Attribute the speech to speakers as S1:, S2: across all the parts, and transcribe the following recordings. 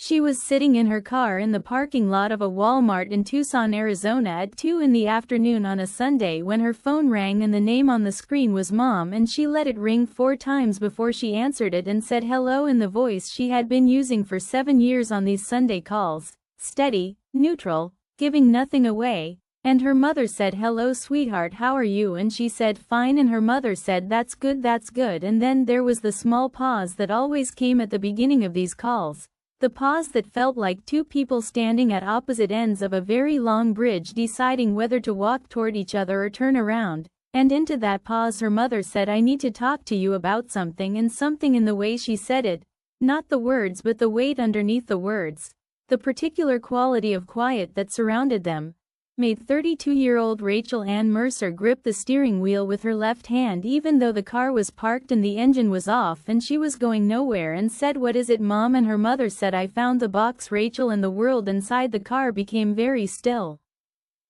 S1: She was sitting in her car in the parking lot of a Walmart in Tucson, Arizona at 2 in the afternoon on a Sunday when her phone rang and the name on the screen was Mom, and she let it ring 4 times before she answered it and said hello in the voice she had been using for 7 years on these Sunday calls, steady, neutral, giving nothing away. And her mother said, "Hello sweetheart, how are you?" And she said, "Fine." And her mother said, "That's good, that's good." And then there was the small pause that always came at the beginning of these calls. The pause that felt like two people standing at opposite ends of a very long bridge deciding whether to walk toward each other or turn around. And into that pause her mother said, "I need to talk to you about something," and something in the way she said it, not the words but the weight underneath the words, the particular quality of quiet that surrounded them, made 32-year-old Rachel Ann Mercer grip the steering wheel with her left hand even though the car was parked and the engine was off and she was going nowhere, and said, "What is it, Mom?" And her mother said, "I found the box, Rachel." And the world inside the car became very still.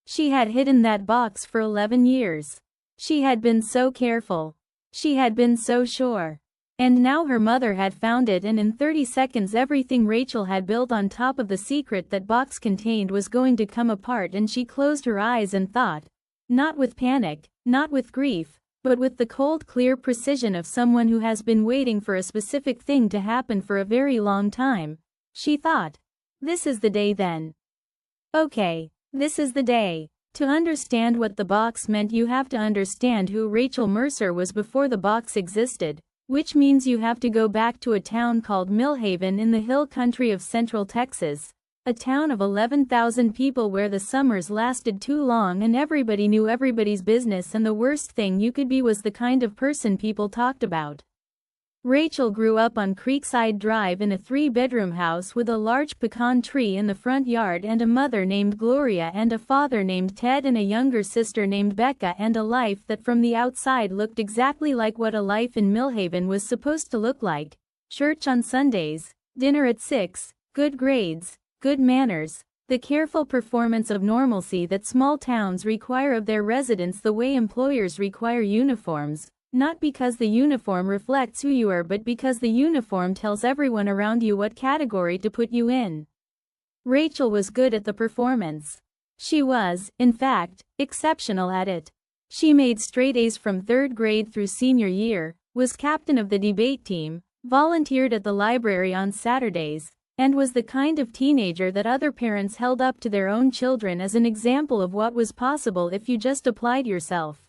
S1: She had hidden that box for 11 years. She had been so careful. She had been so sure. And now her mother had found it, and in 30 seconds everything Rachel had built on top of the secret that box contained was going to come apart, and she closed her eyes and thought, not with panic, not with grief, but with the cold clear precision of someone who has been waiting for a specific thing to happen for a very long time. She thought, this is the day then. Okay, this is the day. To understand what the box meant you have to understand who Rachel Mercer was before the box existed. Which means you have to go back to a town called Millhaven in the hill country of central Texas, a town of 11,000 people where the summers lasted too long and everybody knew everybody's business, and the worst thing you could be was the kind of person people talked about. Rachel grew up on Creekside Drive in a 3-bedroom house with a large pecan tree in the front yard and a mother named Gloria and a father named Ted and a younger sister named Becca, and a life that from the outside looked exactly like what a life in Millhaven was supposed to look like. Church on Sundays, dinner at 6, good grades, good manners, the careful performance of normalcy that small towns require of their residents the way employers require uniforms. Not because the uniform reflects who you are but because the uniform tells everyone around you what category to put you in. Rachel was good at the performance. She was, in fact, exceptional at it. She made straight A's from 3rd grade through senior year, was captain of the debate team, volunteered at the library on Saturdays, and was the kind of teenager that other parents held up to their own children as an example of what was possible if you just applied yourself.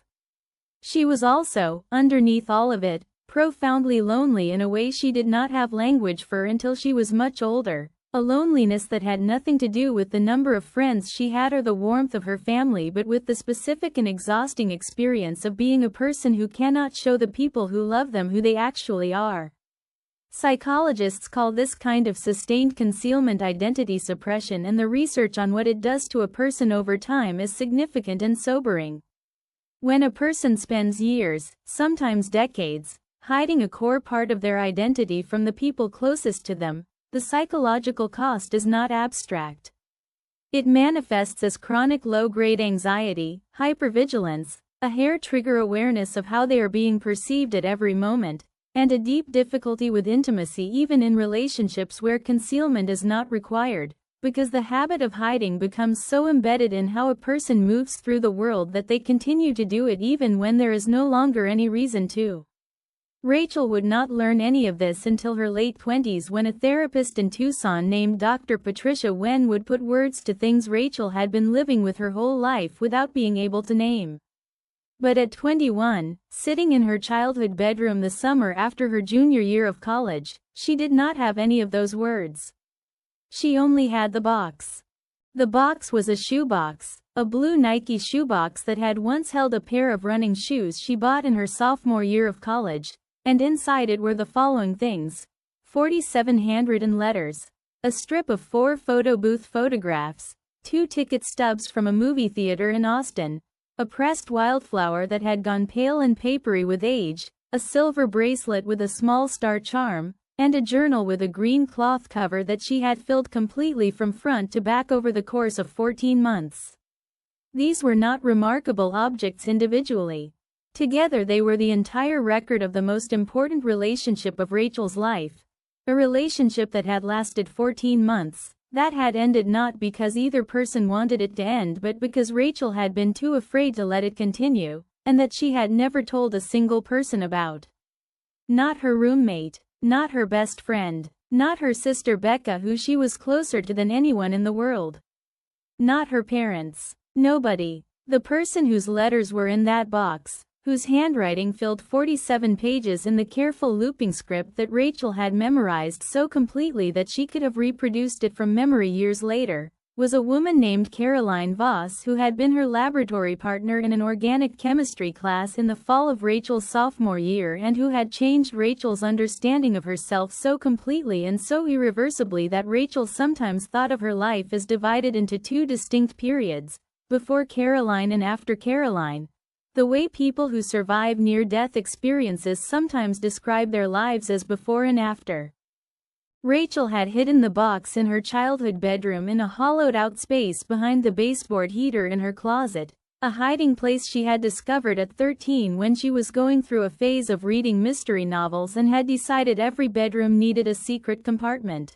S1: She was also, underneath all of it, profoundly lonely in a way she did not have language for until she was much older, a loneliness that had nothing to do with the number of friends she had or the warmth of her family but with the specific and exhausting experience of being a person who cannot show the people who love them who they actually are. Psychologists call this kind of sustained concealment identity suppression, and the research on what it does to a person over time is significant and sobering. When a person spends years, sometimes decades, hiding a core part of their identity from the people closest to them, the psychological cost is not abstract. It manifests as chronic low-grade anxiety, hypervigilance, a hair-trigger awareness of how they are being perceived at every moment, and a deep difficulty with intimacy even in relationships where concealment is not required. Because the habit of hiding becomes so embedded in how a person moves through the world that they continue to do it even when there is no longer any reason to. Rachel would not learn any of this until her late 20s when a therapist in Tucson named Dr. Patricia Wen would put words to things Rachel had been living with her whole life without being able to name. But at 21, sitting in her childhood bedroom the summer after her junior year of college, she did not have any of those words. She only had the box. The box was a shoebox, a blue Nike shoebox that had once held a pair of running shoes she bought in her sophomore year of college, and inside it were the following things: 47 handwritten letters, a strip of 4 photo booth photographs, 2 ticket stubs from a movie theater in Austin, a pressed wildflower that had gone pale and papery with age, a silver bracelet with a small star charm, and a journal with a green cloth cover that she had filled completely from front to back over the course of 14 months. These were not remarkable objects individually. Together they were the entire record of the most important relationship of Rachel's life, A relationship that had lasted 14 months, that had ended not because either person wanted it to end but because Rachel had been too afraid to let it continue, and that she had never told a single person about. Not her roommate, not her best friend, not her sister Becca, who she was closer to than anyone in the world. Not her parents. Nobody. The person whose letters were in that box, whose handwriting filled 47 pages in the careful looping script that Rachel had memorized so completely that she could have reproduced it from memory years later, was a woman named Caroline Voss, who had been her laboratory partner in an organic chemistry class in the fall of Rachel's sophomore year and who had changed Rachel's understanding of herself so completely and so irreversibly that Rachel sometimes thought of her life as divided into two distinct periods, before Caroline and after Caroline. The way people who survive near-death experiences sometimes describe their lives as before and after. Rachel had hidden the box in her childhood bedroom in a hollowed-out space behind the baseboard heater in her closet, a hiding place she had discovered at 13 when she was going through a phase of reading mystery novels and had decided every bedroom needed a secret compartment.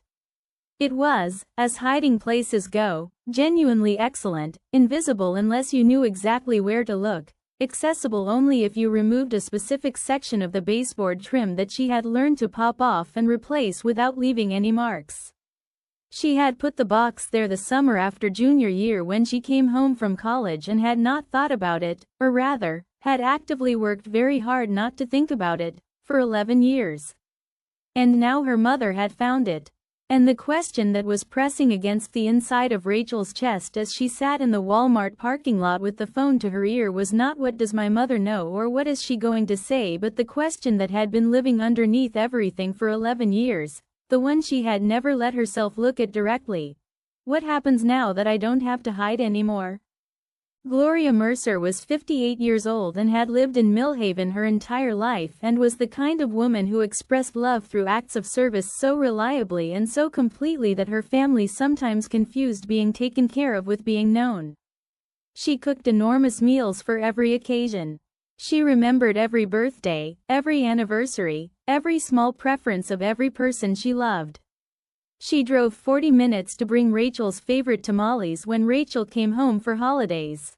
S1: It was, as hiding places go, genuinely excellent, invisible unless you knew exactly where to look, accessible only if you removed a specific section of the baseboard trim that she had learned to pop off and replace without leaving any marks. She had put the box there the summer after junior year when she came home from college and had not thought about it, or rather, had actively worked very hard not to think about it, for 11 years. And now her mother had found it. And the question that was pressing against the inside of Rachel's chest as she sat in the Walmart parking lot with the phone to her ear was not what does my mother know or what is she going to say, but the question that had been living underneath everything for 11 years, the one she had never let herself look at directly. What happens now that I don't have to hide anymore? Gloria Mercer was 58 years old and had lived in Millhaven her entire life and was the kind of woman who expressed love through acts of service so reliably and so completely that her family sometimes confused being taken care of with being known. She cooked enormous meals for every occasion. She remembered every birthday, every anniversary, every small preference of every person she loved. She drove 40 minutes to bring Rachel's favorite tamales when Rachel came home for holidays.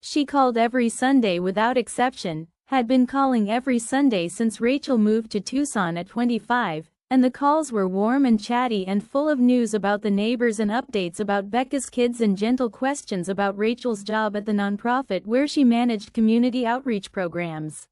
S1: She called every Sunday without exception, had been calling every Sunday since Rachel moved to Tucson at 25, and the calls were warm and chatty and full of news about the neighbors and updates about Becca's kids and gentle questions about Rachel's job at the nonprofit where she managed community outreach programs.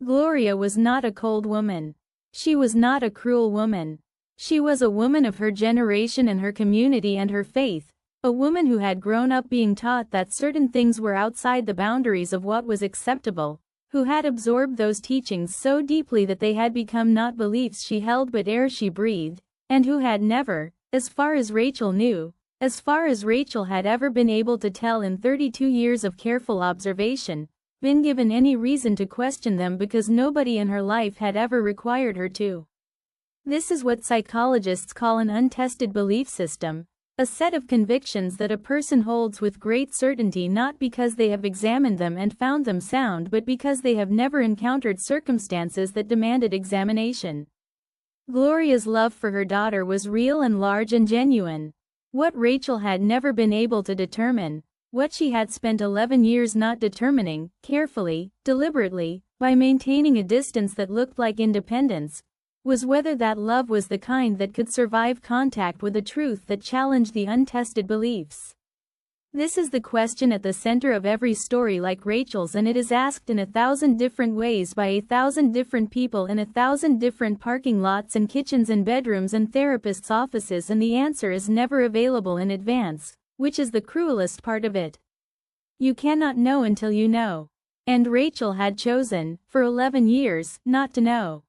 S1: Gloria was not a cold woman. She was not a cruel woman. She was a woman of her generation and her community and her faith, a woman who had grown up being taught that certain things were outside the boundaries of what was acceptable, who had absorbed those teachings so deeply that they had become not beliefs she held but air she breathed, and who had never, as far as Rachel knew, as far as Rachel had ever been able to tell in 32 years of careful observation, been given any reason to question them because nobody in her life had ever required her to. This is what psychologists call an untested belief system, a set of convictions that a person holds with great certainty not because they have examined them and found them sound but because they have never encountered circumstances that demanded examination. Gloria's love for her daughter was real and large and genuine. What Rachel had never been able to determine, what she had spent 11 years not determining, carefully, deliberately, by maintaining a distance that looked like independence, was whether that love was the kind that could survive contact with a truth that challenged the untested beliefs. This is the question at the center of every story like Rachel's, and it is asked in 1,000 different ways by 1,000 different people in 1,000 different parking lots and kitchens and bedrooms and therapists' offices, and the answer is never available in advance, which is the cruelest part of it. You cannot know until you know. And Rachel had chosen, for 11 years, not to know.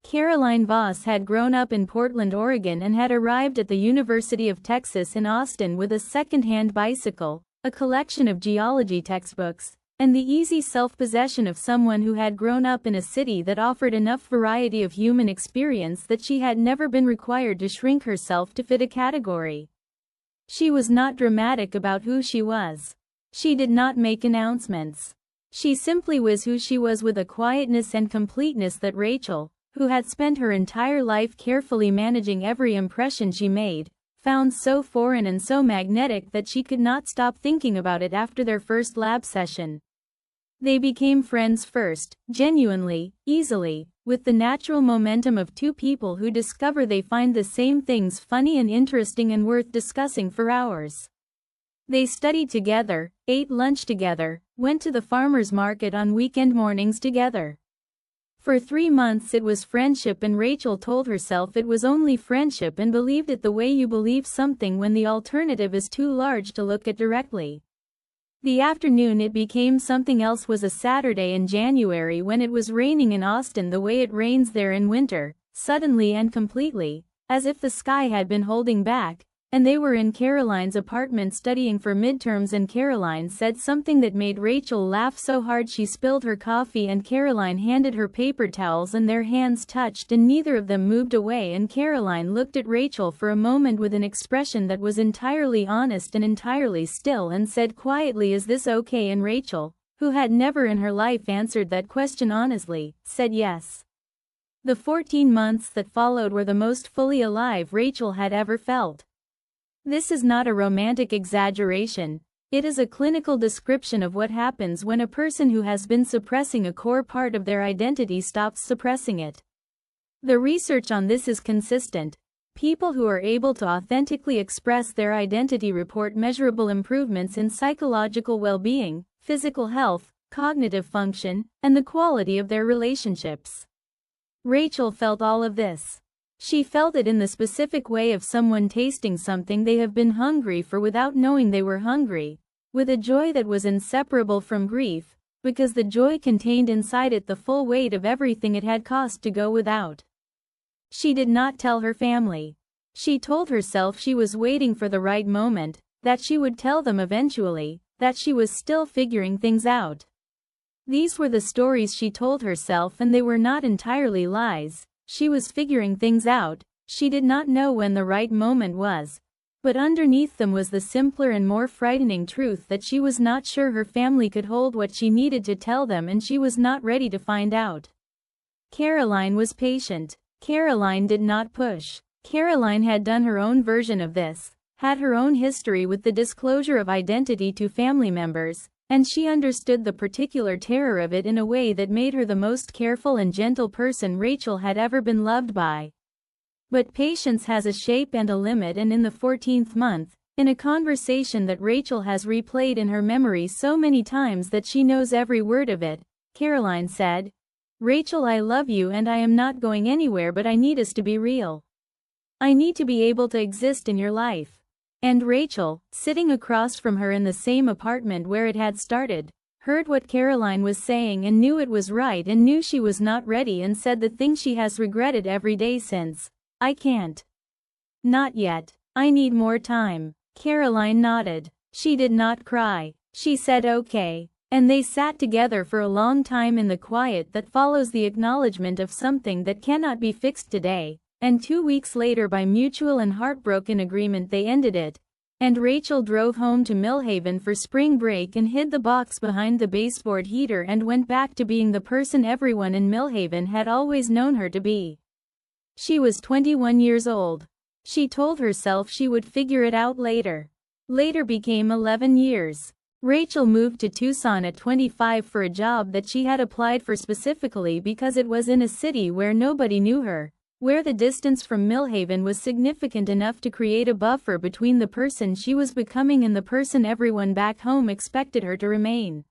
S1: Caroline Voss had grown up in Portland, Oregon and had arrived at the University of Texas in Austin with a second-hand bicycle, a collection of geology textbooks, and the easy self-possession of someone who had grown up in a city that offered enough variety of human experience that she had never been required to shrink herself to fit a category. She was not dramatic about who she was. She did not make announcements. She simply was who she was with a quietness and completeness that Rachel, who had spent her entire life carefully managing every impression she made, found so foreign and so magnetic that she could not stop thinking about it after their first lab session. They became friends first, genuinely, easily, with the natural momentum of two people who discover they find the same things funny and interesting and worth discussing for hours. They studied together, ate lunch together, went to the farmer's market on weekend mornings together. For 3 months it was friendship, and Rachel told herself it was only friendship and believed it the way you believe something when the alternative is too large to look at directly. The afternoon it became something else was a Saturday in January when it was raining in Austin the way it rains there in winter, suddenly and completely, as if the sky had been holding back, and they were in Caroline's apartment studying for midterms, and Caroline said something that made Rachel laugh so hard she spilled her coffee, and Caroline handed her paper towels and their hands touched and neither of them moved away, and Caroline looked at Rachel for a moment with an expression that was entirely honest and entirely still and said quietly, "Is this okay?" and Rachel, who had never in her life answered that question honestly, said yes. The 14 months that followed were the most fully alive Rachel had ever felt. This is not a romantic exaggeration, it is a clinical description of what happens when a person who has been suppressing a core part of their identity stops suppressing it. The research on this is consistent. People who are able to authentically express their identity report measurable improvements in psychological well-being, physical health, cognitive function, and the quality of their relationships. Rachel felt all of this. She felt it in the specific way of someone tasting something they have been hungry for without knowing they were hungry, with a joy that was inseparable from grief, because the joy contained inside it the full weight of everything it had cost to go without. She did not tell her family. She told herself she was waiting for the right moment, that she would tell them eventually, that she was still figuring things out. These were the stories she told herself, and they were not entirely lies. She was figuring things out, she did not know when the right moment was, but underneath them was the simpler and more frightening truth that she was not sure her family could hold what she needed to tell them, and she was not ready to find out. Caroline was patient. Caroline did not push. Caroline had done her own version of this, had her own history with the disclosure of identity to family members, and she understood the particular terror of it in a way that made her the most careful and gentle person Rachel had ever been loved by. But patience has a shape and a limit, and in the 14th month, in a conversation that Rachel has replayed in her memory so many times that she knows every word of it, Caroline said, "Rachel, I love you and I am not going anywhere, but I need us to be real. I need to be able to exist in your life." And Rachel, sitting across from her in the same apartment where it had started, heard what Caroline was saying and knew it was right and knew she was not ready, and said the thing she has regretted every day since, "I can't. Not yet. I need more time." Caroline nodded. She did not cry. She said okay. And they sat together for a long time in the quiet that follows the acknowledgement of something that cannot be fixed today. And 2 weeks later, by mutual and heartbroken agreement, they ended it, and Rachel drove home to Millhaven for spring break and hid the box behind the baseboard heater and went back to being the person everyone in Millhaven had always known her to be. She was 21 years old. She told herself she would figure it out later. Later became 11 years. Rachel moved to Tucson at 25 for a job that she had applied for specifically because it was in a city where nobody knew her, where the distance from Millhaven was significant enough to create a buffer between the person she was becoming and the person everyone back home expected her to remain.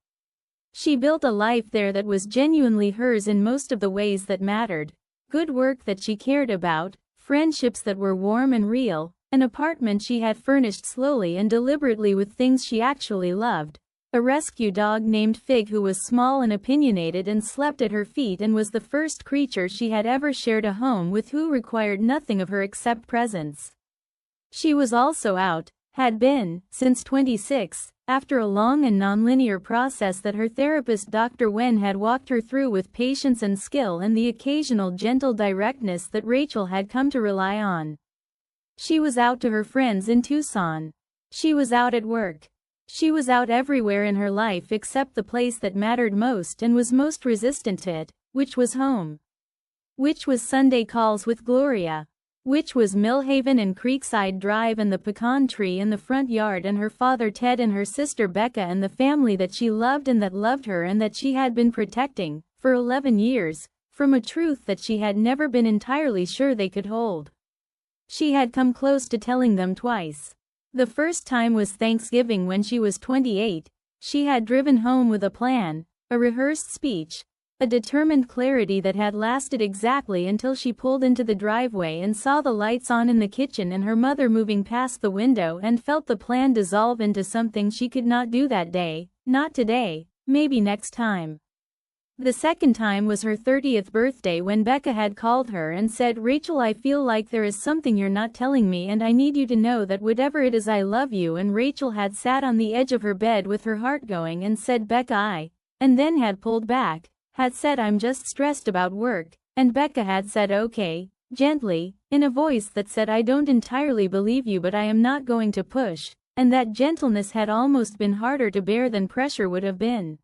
S1: She built a life there that was genuinely hers in most of the ways that mattered, good work that she cared about, friendships that were warm and real, an apartment she had furnished slowly and deliberately with things she actually loved, a rescue dog named Fig who was small and opinionated and slept at her feet and was the first creature she had ever shared a home with, who required nothing of her except presence. She was also out, had been, since 26, after a long and nonlinear process that her therapist Dr. Wen had walked her through with patience and skill and the occasional gentle directness that Rachel had come to rely on. She was out to her friends in Tucson. She was out at work. She was out everywhere in her life except the place that mattered most and was most resistant to it, which was home. Which was Sunday Calls with Gloria? Which was Millhaven and Creekside Drive and the pecan tree in the front yard and her father Ted and her sister Becca and the family that she loved and that loved her and that she had been protecting, for 11 years, from a truth that she had never been entirely sure they could hold. She had come close to telling them twice. The first time was Thanksgiving when she was 28. She had driven home with a plan, a rehearsed speech, a determined clarity that had lasted exactly until she pulled into the driveway and saw the lights on in the kitchen and her mother moving past the window and felt the plan dissolve into something she could not do that day, not today, maybe next time. The second time was her 30th birthday when Becca had called her and said, "Rachel, I feel like there is something you're not telling me and I need you to know that whatever it is I love you." And Rachel had sat on the edge of her bed with her heart going and said, "Becca, and then had pulled back, had said, "I'm just stressed about work," and Becca had said, "Okay," gently, in a voice that said, "I don't entirely believe you but I am not going to push," and that gentleness had almost been harder to bear than pressure would have been.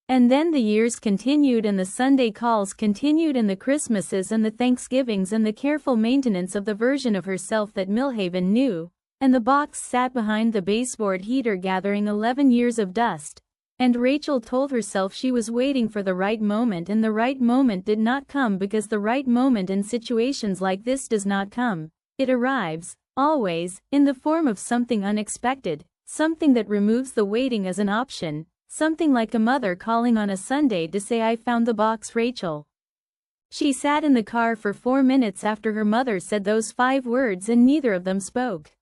S1: And then the years continued and the Sunday calls continued and the Christmases and the Thanksgivings and the careful maintenance of the version of herself that Millhaven knew, and the box sat behind the baseboard heater gathering 11 years of dust. And Rachel told herself she was waiting for the right moment and the right moment did not come because the right moment in situations like this does not come. It arrives, always, in the form of something unexpected, something that removes the waiting as an option. Something like a mother calling on a Sunday to say, "I found the box, Rachel." She sat in the car for 4 minutes after her mother said those 5 words and neither of them spoke.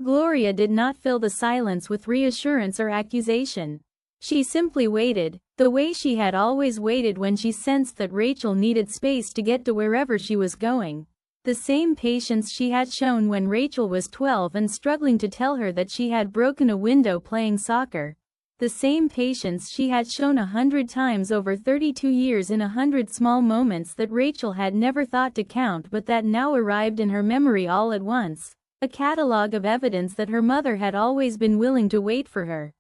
S1: Gloria did not fill the silence with reassurance or accusation. She simply waited, the way she had always waited when she sensed that Rachel needed space to get to wherever she was going. The same patience she had shown when Rachel was 12 and struggling to tell her that she had broken a window playing soccer. The same patience she had shown 100 times over 32 years in 100 small moments that Rachel had never thought to count but that now arrived in her memory all at once, a catalogue of evidence that her mother had always been willing to wait for her.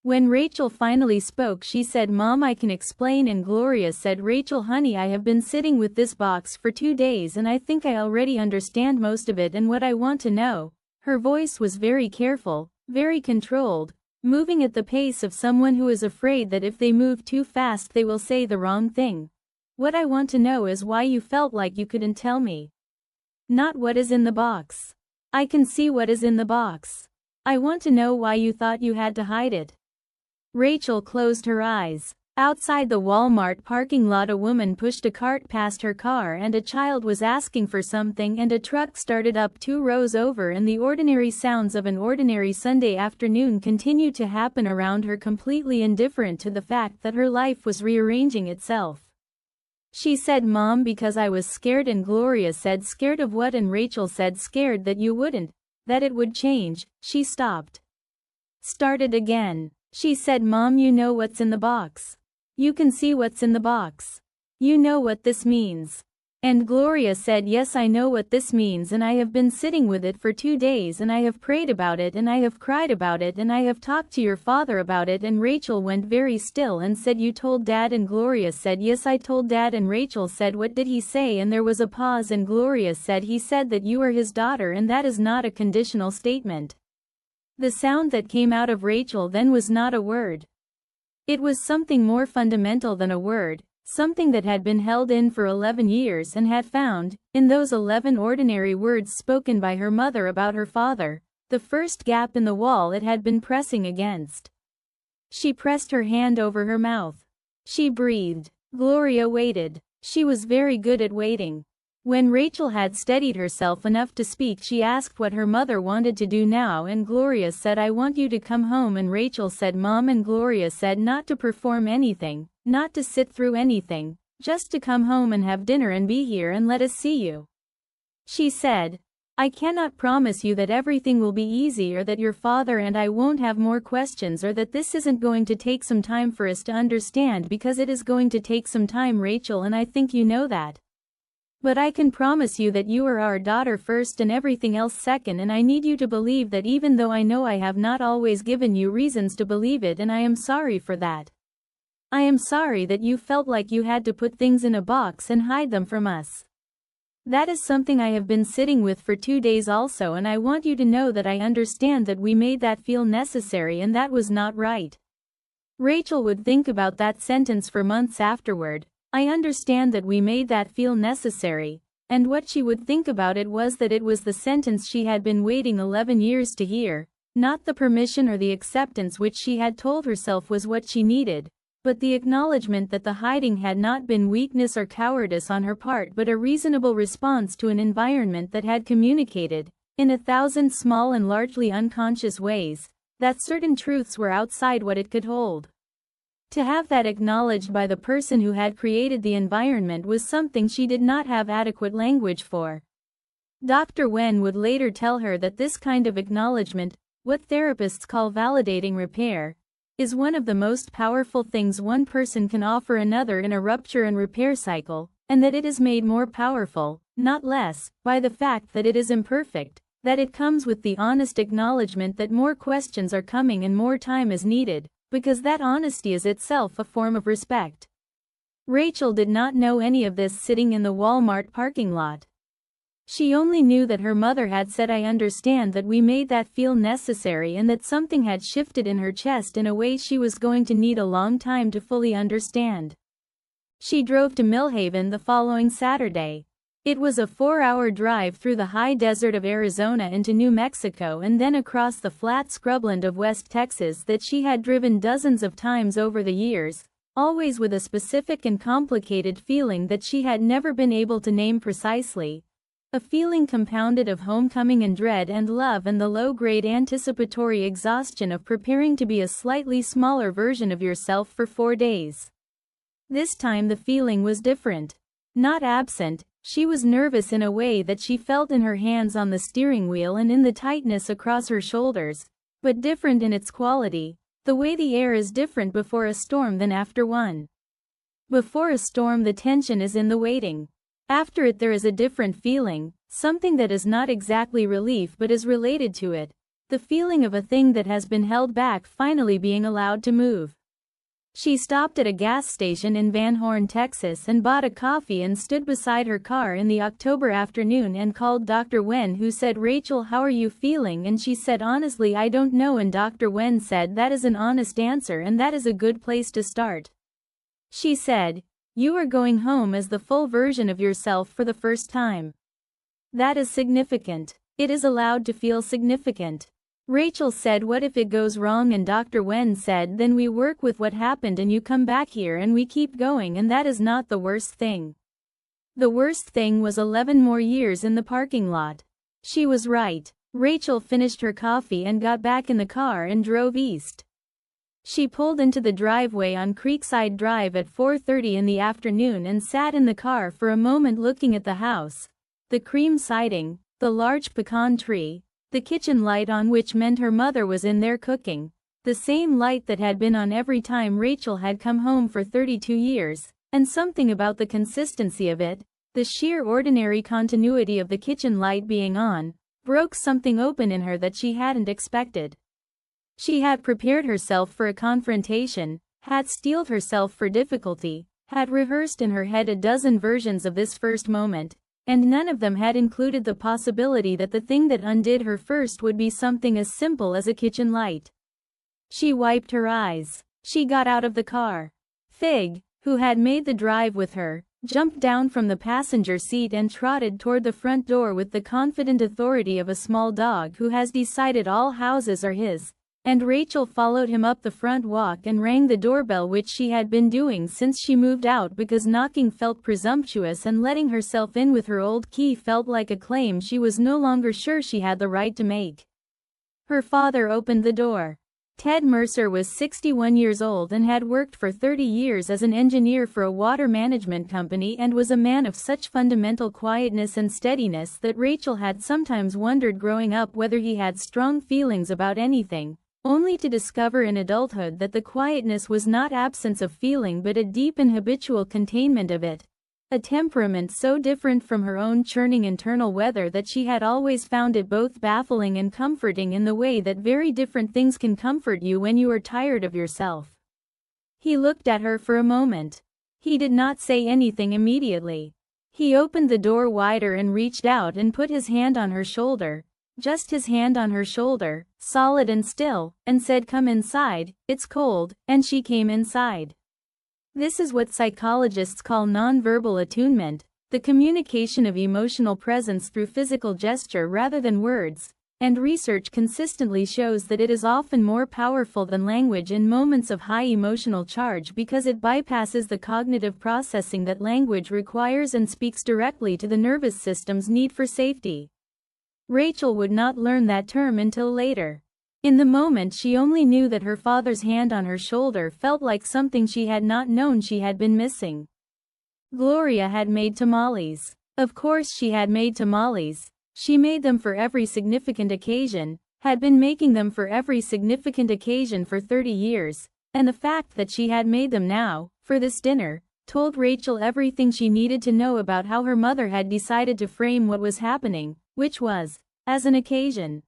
S1: When Rachel finally spoke she said, "Mom, I can explain," and Gloria said, "Rachel, honey, I have been sitting with this box for 2 days and I think I already understand most of it and what I want to know." Her voice was very careful, very controlled, moving at the pace of someone who is afraid that if they move too fast they will say the wrong thing. "What I want to know is why you felt like you couldn't tell me. Not what is in the box. I can see what is in the box. I want to know why you thought you had to hide it." Rachel closed her eyes. Outside the Walmart parking lot a woman pushed a cart past her car and a child was asking for something and a truck started up 2 rows over and the ordinary sounds of an ordinary Sunday afternoon continued to happen around her, completely indifferent to the fact that her life was rearranging itself. She said, "Mom, because I was scared," and Gloria said, "Scared of what?" and Rachel said, "Scared that you wouldn't, that it would change." She stopped. Started again. She said, "Mom, you know what's in the box. You can see what's in the box. You know what this means." And Gloria said, "Yes, I know what this means and I have been sitting with it for 2 days and I have prayed about it and I have cried about it and I have talked to your father about it." And Rachel went very still and said, "You told Dad?" and Gloria said, "Yes, I told Dad." And Rachel said, "What did he say?" and there was a pause and Gloria said, "He said that you are his daughter and that is not a conditional statement." The sound that came out of Rachel then was not a word. It was something more fundamental than a word, something that had been held in for 11 years and had found, in those 11 ordinary words spoken by her mother about her father, the first gap in the wall it had been pressing against. She pressed her hand over her mouth. She breathed. Gloria waited. She was very good at waiting. When Rachel had steadied herself enough to speak she asked what her mother wanted to do now and Gloria said, "I want you to come home." And Rachel said, "Mom," and Gloria said, "Not to perform anything, not to sit through anything, just to come home and have dinner and be here and let us see you." She said, "I cannot promise you that everything will be easy or that your father and I won't have more questions or that this isn't going to take some time for us to understand, because it is going to take some time, Rachel, and I think you know that. But I can promise you that you are our daughter first and everything else second, and I need you to believe that, even though I know I have not always given you reasons to believe it, and I am sorry for that. I am sorry that you felt like you had to put things in a box and hide them from us. That is something I have been sitting with for 2 days also, and I want you to know that I understand that we made that feel necessary and that was not right. Rachel would think about that sentence for months afterward. I understand that we made that feel necessary, and what she would think about it was that it was the sentence she had been waiting 11 years to hear, not the permission or the acceptance which she had told herself was what she needed, but the acknowledgement that the hiding had not been weakness or cowardice on her part but a reasonable response to an environment that had communicated, in 1,000 small and largely unconscious ways, that certain truths were outside what it could hold. To have that acknowledged by the person who had created the environment was something she did not have adequate language for. Dr. Wen would later tell her that this kind of acknowledgement, what therapists call validating repair, is one of the most powerful things one person can offer another in a rupture and repair cycle, and that it is made more powerful, not less, by the fact that it is imperfect, that it comes with the honest acknowledgement that more questions are coming and more time is needed, because that honesty is itself a form of respect. Rachel did not know any of this sitting in the Walmart parking lot. She only knew that her mother had said, I understand that we made that feel necessary, and that something had shifted in her chest in a way she was going to need a long time to fully understand. She drove to Millhaven the following Saturday. It was a 4-hour drive through the high desert of Arizona into New Mexico and then across the flat scrubland of West Texas that she had driven dozens of times over the years, always with a specific and complicated feeling that she had never been able to name precisely. A feeling compounded of homecoming and dread and love and the low-grade anticipatory exhaustion of preparing to be a slightly smaller version of yourself for 4 days. This time the feeling was different. Not absent. She was nervous in a way that she felt in her hands on the steering wheel and in the tightness across her shoulders, but different in its quality, the way the air is different before a storm than after one. Before a storm the tension is in the waiting. After it there is a different feeling, something that is not exactly relief but is related to it, the feeling of a thing that has been held back finally being allowed to move. She stopped at a gas station in Van Horn, Texas and bought a coffee and stood beside her car in the October afternoon and called Dr. Wen, who said, Rachel, how are you feeling? And she said, honestly, I don't know. And Dr. Wen said, that is an honest answer and that is a good place to start. She said, you are going home as the full version of yourself for the first time. That is significant. It is allowed to feel significant. Rachel said, what if it goes wrong? And Dr. Wen said, then we work with what happened and you come back here and we keep going, and that is not the worst thing. The worst thing was 11 more years in the parking lot. She was right. Rachel finished her coffee and got back in the car and drove east. She pulled into the driveway on Creekside Drive at 4:30 in the afternoon and sat in the car for a moment looking at the house, the cream siding, the large pecan tree, the kitchen light on, which meant her mother was in there cooking, the same light that had been on every time Rachel had come home for 32 years, and something about the consistency of it, the sheer ordinary continuity of the kitchen light being on, broke something open in her that she hadn't expected. She had prepared herself for a confrontation, had steeled herself for difficulty, had rehearsed in her head a dozen versions of this first moment, and none of them had included the possibility that the thing that undid her first would be something as simple as a kitchen light. She wiped her eyes. She got out of the car. Fig, who had made the drive with her, jumped down from the passenger seat and trotted toward the front door with the confident authority of a small dog who has decided all houses are his, and Rachel followed him up the front walk and rang the doorbell, which she had been doing since she moved out because knocking felt presumptuous and letting herself in with her old key felt like a claim she was no longer sure she had the right to make. Her father opened the door. Ted Mercer was 61 years old and had worked for 30 years as an engineer for a water management company and was a man of such fundamental quietness and steadiness that Rachel had sometimes wondered growing up whether he had strong feelings about anything, only to discover in adulthood that the quietness was not absence of feeling but a deep and habitual containment of it, a temperament so different from her own churning internal weather that she had always found it both baffling and comforting in the way that very different things can comfort you when you are tired of yourself. He looked at her for a moment. He did not say anything immediately. He opened the door wider and reached out and put his hand on her shoulder, just his hand on her shoulder, solid and still, and said, "Come inside, it's cold," and she came inside. This is what psychologists call nonverbal attunement, the communication of emotional presence through physical gesture rather than words, and research consistently shows that it is often more powerful than language in moments of high emotional charge because it bypasses the cognitive processing that language requires and speaks directly to the nervous system's need for safety. Rachel would not learn that term until later. In the moment she only knew that her father's hand on her shoulder felt like something she had not known she had been missing. Gloria had made tamales. Of course she had made tamales. She made them for every significant occasion, had been making them for every significant occasion for 30 years, and the fact that she had made them now, for this dinner, told Rachel everything she needed to know about how her mother had decided to frame what was happening, which was, as an occasion.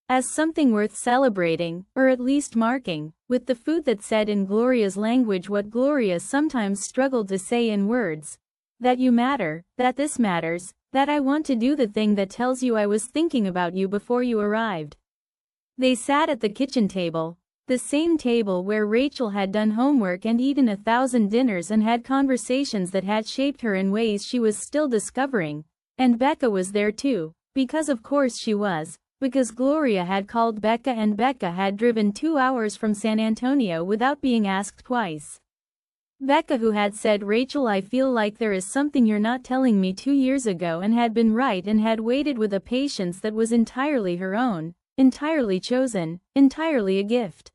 S1: As something worth celebrating, or at least marking, with the food that said in Gloria's language what Gloria sometimes struggled to say in words. That you matter, that this matters, that I want to do the thing that tells you I was thinking about you before you arrived. They sat at the kitchen table, the same table where Rachel had done homework and eaten 1,000 dinners and had conversations that had shaped her in ways she was still discovering, and Becca was there too, because of course she was. Because Gloria had called Becca and Becca had driven 2 hours from San Antonio without being asked twice. Becca, who had said, "Rachel, I feel like there is something you're not telling me," 2 years ago, and had been right and had waited with a patience that was entirely her own, entirely chosen, entirely a gift.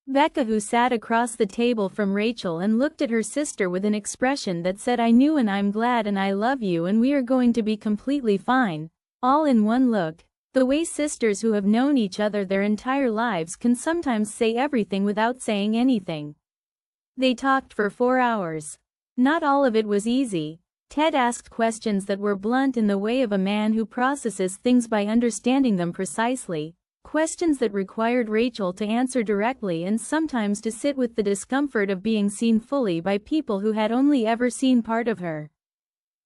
S1: Becca, who sat across the table from Rachel and looked at her sister with an expression that said, "I knew and I'm glad and I love you and we are going to be completely fine," all in one look. The way sisters who have known each other their entire lives can sometimes say everything without saying anything. They talked for 4 hours. Not all of it was easy. Ted asked questions that were blunt in the way of a man who processes things by understanding them precisely, questions that required Rachel to answer directly and sometimes to sit with the discomfort of being seen fully by people who had only ever seen part of her.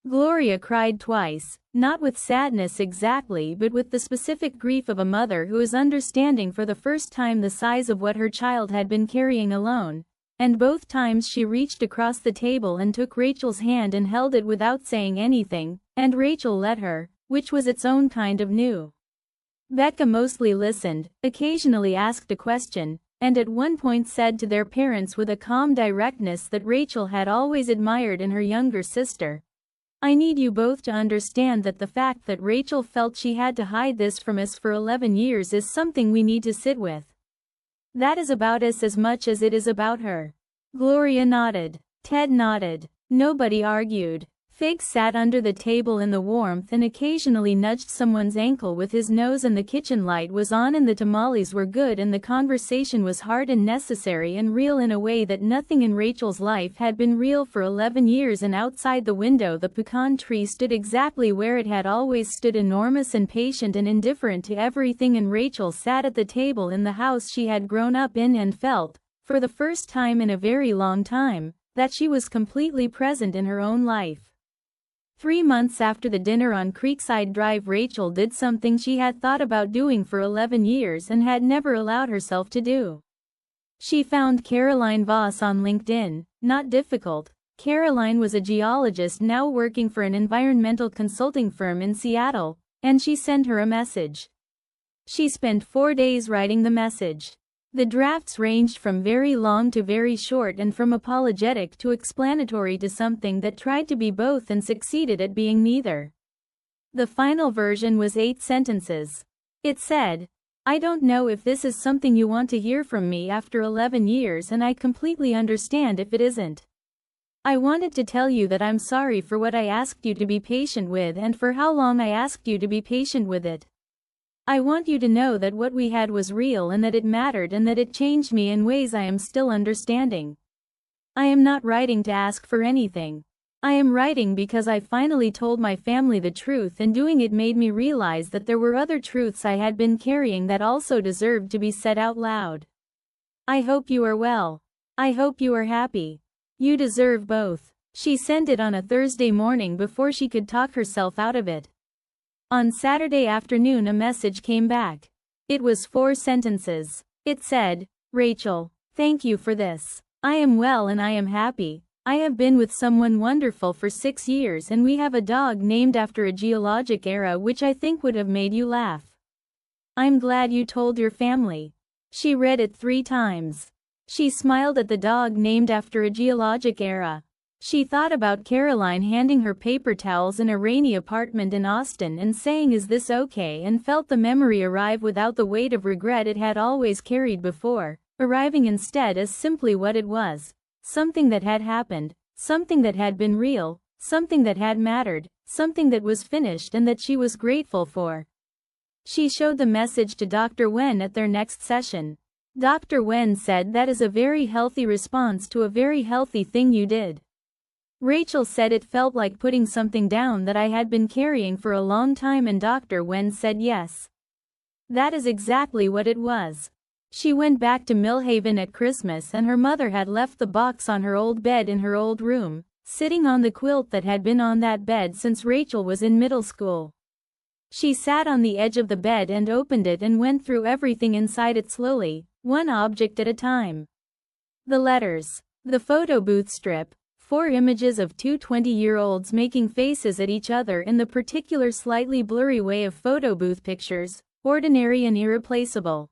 S1: Gloria cried twice, not with sadness exactly but with the specific grief of a mother who is understanding for the first time the size of what her child had been carrying alone, and both times she reached across the table and took Rachel's hand and held it without saying anything, and Rachel let her, which was its own kind of new. Becca mostly listened, occasionally asked a question, and at one point said to their parents with a calm directness that Rachel had always admired in her younger sister, "I need you both to understand that the fact that Rachel felt she had to hide this from us for 11 years is something we need to sit with. That is about us as much as it is about her." Gloria nodded. Ted nodded. Nobody argued. Fig sat under the table in the warmth and occasionally nudged someone's ankle with his nose, and the kitchen light was on and the tamales were good and the conversation was hard and necessary and real in a way that nothing in Rachel's life had been real for 11 years, and outside the window the pecan tree stood exactly where it had always stood, enormous and patient and indifferent to everything, and Rachel sat at the table in the house she had grown up in and felt, for the first time in a very long time, that she was completely present in her own life. 3 months after the dinner on Creekside Drive, Rachel did something she had thought about doing for 11 years and had never allowed herself to do. She found Caroline Voss on LinkedIn. Not difficult. Caroline was a geologist now working for an environmental consulting firm in Seattle, and she sent her a message. She spent 4 days writing the message. The drafts ranged from very long to very short and from apologetic to explanatory to something that tried to be both and succeeded at being neither. The final version was 8 sentences. It said, "I don't know if this is something you want to hear from me after 11 years, and I completely understand if it isn't. I wanted to tell you that I'm sorry for what I asked you to be patient with and for how long I asked you to be patient with it. I want you to know that what we had was real and that it mattered and that it changed me in ways I am still understanding. I am not writing to ask for anything. I am writing because I finally told my family the truth, and doing it made me realize that there were other truths I had been carrying that also deserved to be said out loud. I hope you are well. I hope you are happy. You deserve both. She sent it on a Thursday morning before she could talk herself out of it. On Saturday afternoon a message came back. It was 4 sentences. It said, Rachel, thank you for this. I am well and I am happy. I have been with someone wonderful for 6 years and we have a dog named after a geologic era which I think would have made you laugh. I'm glad you told your family. She read it 3 times. She smiled at the dog named after a geologic era. She thought about Caroline handing her paper towels in a rainy apartment in Austin and saying is this okay, and felt the memory arrive without the weight of regret it had always carried before, arriving instead as simply what it was. Something that had happened, something that had been real, something that had mattered, something that was finished and that she was grateful for. She showed the message to Dr. Wen at their next session. Dr. Wen said that is a very healthy response to a very healthy thing you did. Rachel said it felt like putting something down that I had been carrying for a long time, and Dr. Wen said yes. That is exactly what it was. She went back to Millhaven at Christmas and her mother had left the box on her old bed in her old room, sitting on the quilt that had been on that bed since Rachel was in middle school. She sat on the edge of the bed and opened it and went through everything inside it slowly, one object at a time. The letters, the photo booth strip, 4 images of 2 20-year-olds making faces at each other in the particular slightly blurry way of photo booth pictures, ordinary and irreplaceable.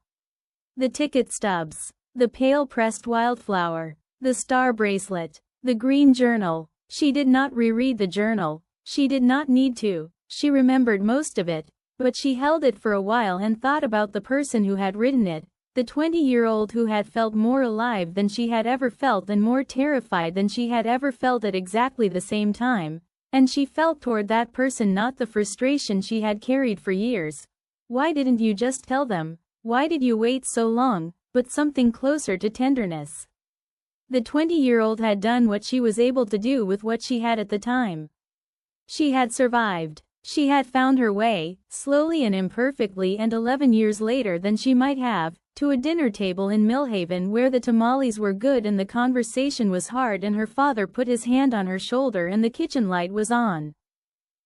S1: The ticket stubs, the pale pressed wildflower, the star bracelet, the green journal. She did not reread the journal. She did not need to. She remembered most of it, but she held it for a while and thought about the person who had written it, the 20-year-old who had felt more alive than she had ever felt and more terrified than she had ever felt at exactly the same time, and she felt toward that person not the frustration she had carried for years. Why didn't you just tell them? Why did you wait so long? But something closer to tenderness. The 20-year-old had done what she was able to do with what she had at the time. She had survived. She had found her way, slowly and imperfectly, and 11 years later than she might have, to a dinner table in Millhaven where the tamales were good and the conversation was hard and her father put his hand on her shoulder and the kitchen light was on.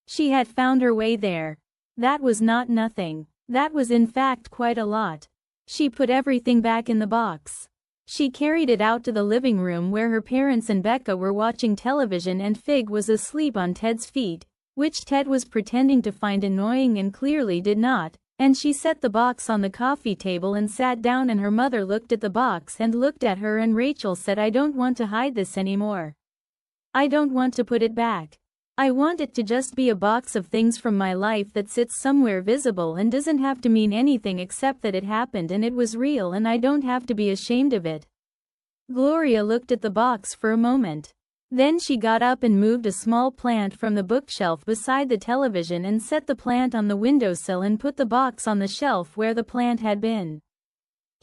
S1: She had found her way there. That was not nothing. That was in fact quite a lot. She put everything back in the box. She carried it out to the living room where her parents and Becca were watching television and Fig was asleep on Ted's feet, which Ted was pretending to find annoying and clearly did not, and she set the box on the coffee table and sat down and her mother looked at the box and looked at her and Rachel said, I don't want to hide this anymore. I don't want to put it back. I want it to just be a box of things from my life that sits somewhere visible and doesn't have to mean anything except that it happened and it was real and I don't have to be ashamed of it. Gloria looked at the box for a moment. Then she got up and moved a small plant from the bookshelf beside the television and set the plant on the windowsill and put the box on the shelf where the plant had been.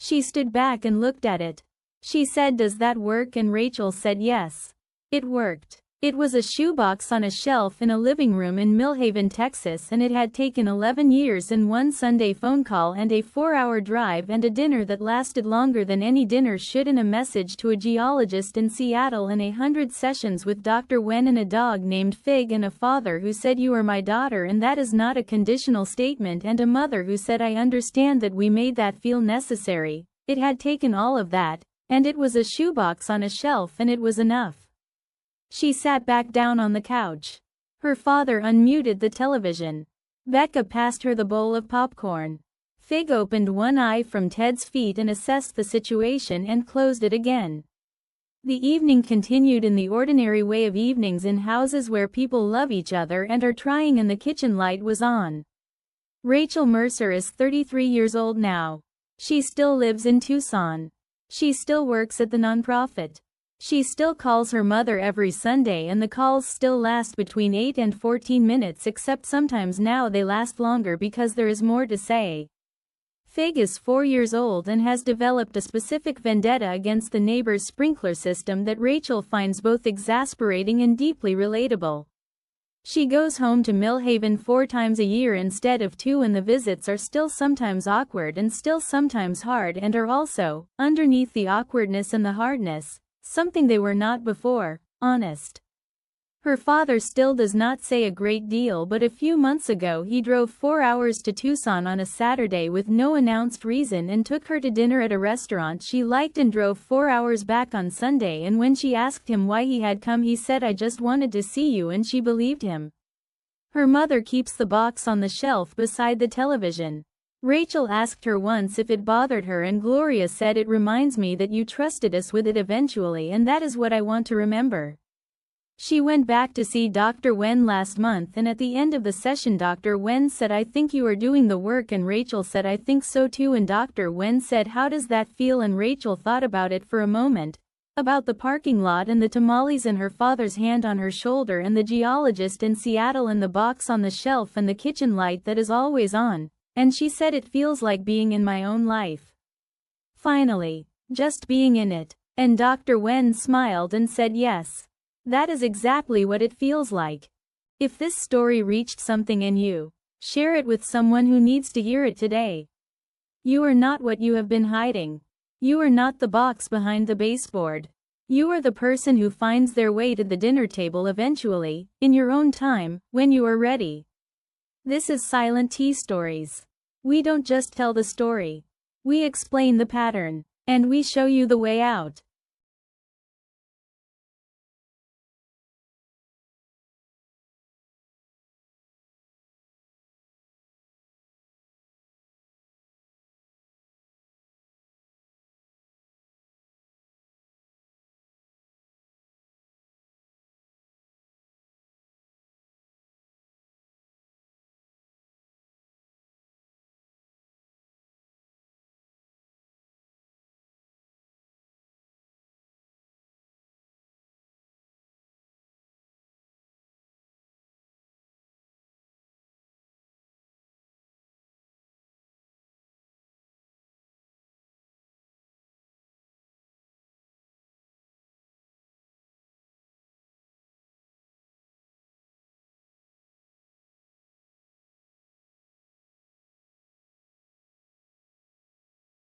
S1: She stood back and looked at it. She said, does that work? And Rachel said yes. It worked. It was a shoebox on a shelf in a living room in Millhaven, Texas, and it had taken 11 years and 1 Sunday phone call and a 4-hour drive and a dinner that lasted longer than any dinner should, and a message to a geologist in Seattle and 100 sessions with Dr. Wen and a dog named Fig and a father who said you are my daughter and that is not a conditional statement and a mother who said I understand that we made that feel necessary. It had taken all of that, and it was a shoebox on a shelf and it was enough. She sat back down on the couch. Her father unmuted the television. Becca passed her the bowl of popcorn. Fig opened one eye from Ted's feet and assessed the situation and closed it again. The evening continued in the ordinary way of evenings in houses where people love each other and are trying, and the kitchen light was on. Rachel Mercer is 33 years old now. She still lives in Tucson. She still works at the nonprofit. She still calls her mother every Sunday and the calls still last between 8 and 14 minutes, except sometimes now they last longer because there is more to say. Fig is 4 years old and has developed a specific vendetta against the neighbor's sprinkler system that Rachel finds both exasperating and deeply relatable. She goes home to Millhaven 4 times a year instead of 2, and the visits are still sometimes awkward and still sometimes hard, and are also, underneath the awkwardness and the hardness, Something they were not before, honest. Her father still does not say a great deal, but a few months ago he drove 4 hours to Tucson on a Saturday with no announced reason and took her to dinner at a restaurant she liked and drove 4 hours back on Sunday, and when she asked him why he had come he said, "I just wanted to see you," and she believed him. Her mother keeps the box on the shelf beside the television. Rachel asked her once if it bothered her and Gloria said, "It reminds me that you trusted us with it eventually, and that is what I want to remember." She went back to see Dr. Wen last month, and at the end of the session Dr. Wen said, "I think you are doing the work," and Rachel said, "I think so too," and Dr. Wen said, "How does that feel?" and Rachel thought about it for a moment, about the parking lot and the tamales and her father's hand on her shoulder and the geologist in Seattle and the box on the shelf and the kitchen light that is always on, and she said, "It feels like being in my own life. Finally, just being in it." And Dr. Wen smiled and said, "Yes. That is exactly what it feels like." If this story reached something in you, share it with someone who needs to hear it today. You are not what you have been hiding. You are not the box behind the baseboard. You are the person who finds their way to the dinner table eventually, in your own time, when you are ready. This is Silent Tea Stories. We don't just tell the story. We explain the pattern. And we show you the way out.